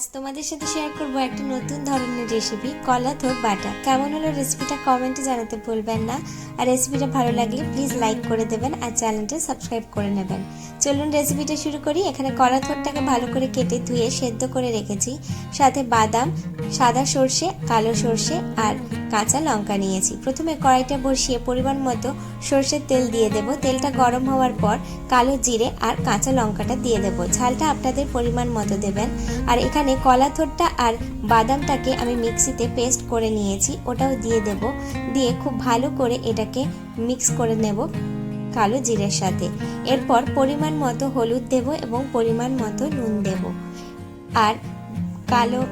আজ তোমাদের সাথে শেয়ার করব একটা নতুন ধরনের রেসিপি কলা থোর বাটা। কেমন হলো রেসিপিটা কমেন্টে জানাতে ভুলবেন না। আর রেসিপিটা ভালো লাগলে প্লিজ লাইক করে দেবেন আর চ্যানেলটা সাবস্ক্রাইব করে নেবেন। চলুন রেসিপিটা শুরু করি। এখানে কলা থোরটাকে ভালো করে কেটে ধুয়ে সেদ্ধ করে রেখেছি, সাথে বাদাম, সাদা সর্ষে, কালো সর্ষে আর কাঁচা লঙ্কা নিয়েছি। প্রথমে কড়াইটা বসিয়ে পরিমাণ মতো সর্ষের তেল দিয়ে দেব। তেলটা গরম হওয়ার পর কালো জিরে আর কাঁচা লঙ্কাটা দিয়ে দেব। ঝালটা আপনাদের পরিমাণ মতো দেবেন। আর এখানে কলা থোরটা আর বাদামটাকে আমি মিক্সিতে পেস্ট করে নিয়েছি, ওটাও দিয়ে দেব। দিয়ে খুব ভালো করে এটাকে মিক্স করে নেব কালো জিরের সাথে। এরপর পরিমাণ মতো হলুদ দেব এবং পরিমাণ মতো নুন দেব। আর কালো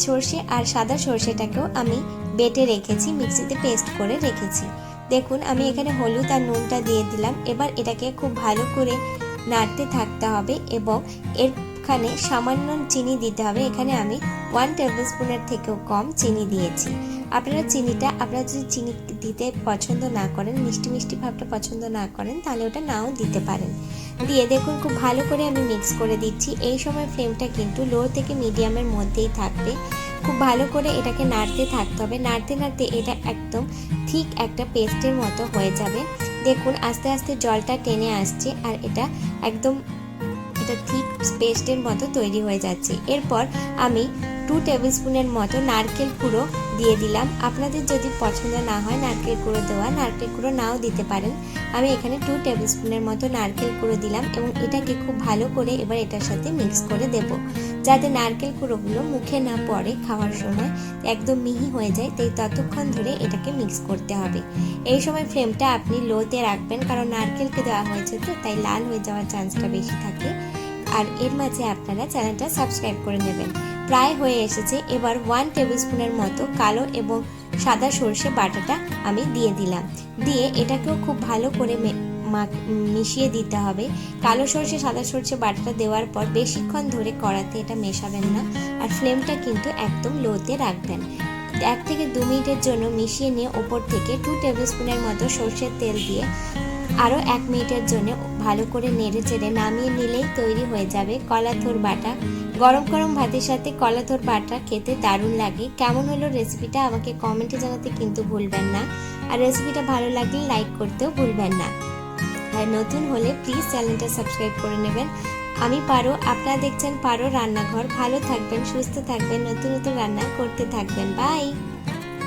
সর্ষে আর সাদা সর্ষেটাকেও আমি বেটে রেখেছি, মিক্সিতে পেস্ট করে রেখেছি। দেখুন আমি এখানে হলুদ আর নুনটা দিয়ে দিলাম। এবার এটাকে খুব ভালো করে নাড়তে থাকতে হবে এবং এখানে সামান্য চিনি দিতে হবে। এখানে আমি 1 টেবিলস্পুনের থেকেও কম চিনি দিয়েছি। আপনারা যদি চিনি দিতে পছন্দ না করেন, মিষ্টি মিষ্টি ভাবটা পছন্দ না করেন, তাহলে ওটা নাও দিতে পারেন। দিয়ে দেখুন খুব ভালো করে আমি মিক্স করে দিচ্ছি। এই সময় ফ্লেমটা কিন্তু লো থেকে মিডিয়ামের মধ্যেই থাকবে। খুব ভালো করে এটাকে নাড়তে থাকতে হবে। নাড়তে নাড়তে এটা একদম ঠিক একটা পেস্টের মতো হয়ে যাবে। দেখুন আস্তে আস্তে জলটা টেনে আসছে আর এটা একদম ঠিক পেস্টের মতো তৈরি হয়ে যাচ্ছে। এরপর আমি 2 টেবিলস্পুনের মতো নারকেল কুড়ো দিয়ে দিলাম। আপনাদের যদি পছন্দ না হয় নারকেল কুড়ো দেওয়া, নারকেল কুড়ো নাও দিতে পারেন। আমি এখানে 2 টেবিলস্পুনের মতো নারকেল কুড়ো দিলাম এবং এটাকে খুব ভালো করে এবার এটার সাথে মিক্স করে দেব, যাতে নারকেল কুড়োগুলো মুখে না পড়ে, খাওয়ার সময় একদম মিহি হয়ে যায়। তাই ততক্ষণ ধরে এটাকে মিক্স করতে হবে। এই সময় ফ্লেমটা আপনি লোতে রাখবেন, কারণ নারকেলকে দেওয়া হয়েছে তো, তাই লাল হয়ে যাওয়ার চান্সটা বেশি থাকে। আর এর মাঝে আপনারা চ্যানেলটা সাবস্ক্রাইব করে নেবেন। প্রায় হয়ে এসেছে। এবার 1 টেবিলস্পুনের মতো কালো এবং সাদা সর্ষে বাটাটা আমি দিয়ে দিলাম। দিয়ে এটাকেও খুব ভালো করে মিশিয়ে দিতে হবে। কালো সর্ষে সাদা সর্ষে বাটাটা দেওয়ার পর বেশিক্ষণ ধরে কড়াতে এটা মেশাবেন না, আর ফ্লেমটা কিন্তু একদম লোতে রাখবেন। 1 থেকে 2 মিনিটের জন্য মিশিয়ে নিয়ে ওপর থেকে 2 টেবিলস্পুনের মতো সর্ষের তেল দিয়ে আরও 1 মিনিটের জন্য ভালো করে নেড়ে চেড়ে নামিয়ে নিলেই তৈরি হয়ে যাবে কলা থোর বাটা। গরম গরম ভাতের সাথে কলা থোর বাটা খেতে দারুণ লাগে। কেমন হলো রেসিপিটা আমাকে কমেন্টে জানাতে কিন্তু ভুলবেন না। আর রেসিপিটা ভালো লাগলে লাইক করতেও ভুলবেন না। আর নতুন হলে প্লিজ চ্যানেলটা সাবস্ক্রাইব করে নেবেন। আমি পারো, আপনারা দেখছেন পারো রান্নাঘর। ভালো থাকবেন, সুস্থ থাকবেন, নতুন নতুন রান্না করতে থাকবেন। বাই।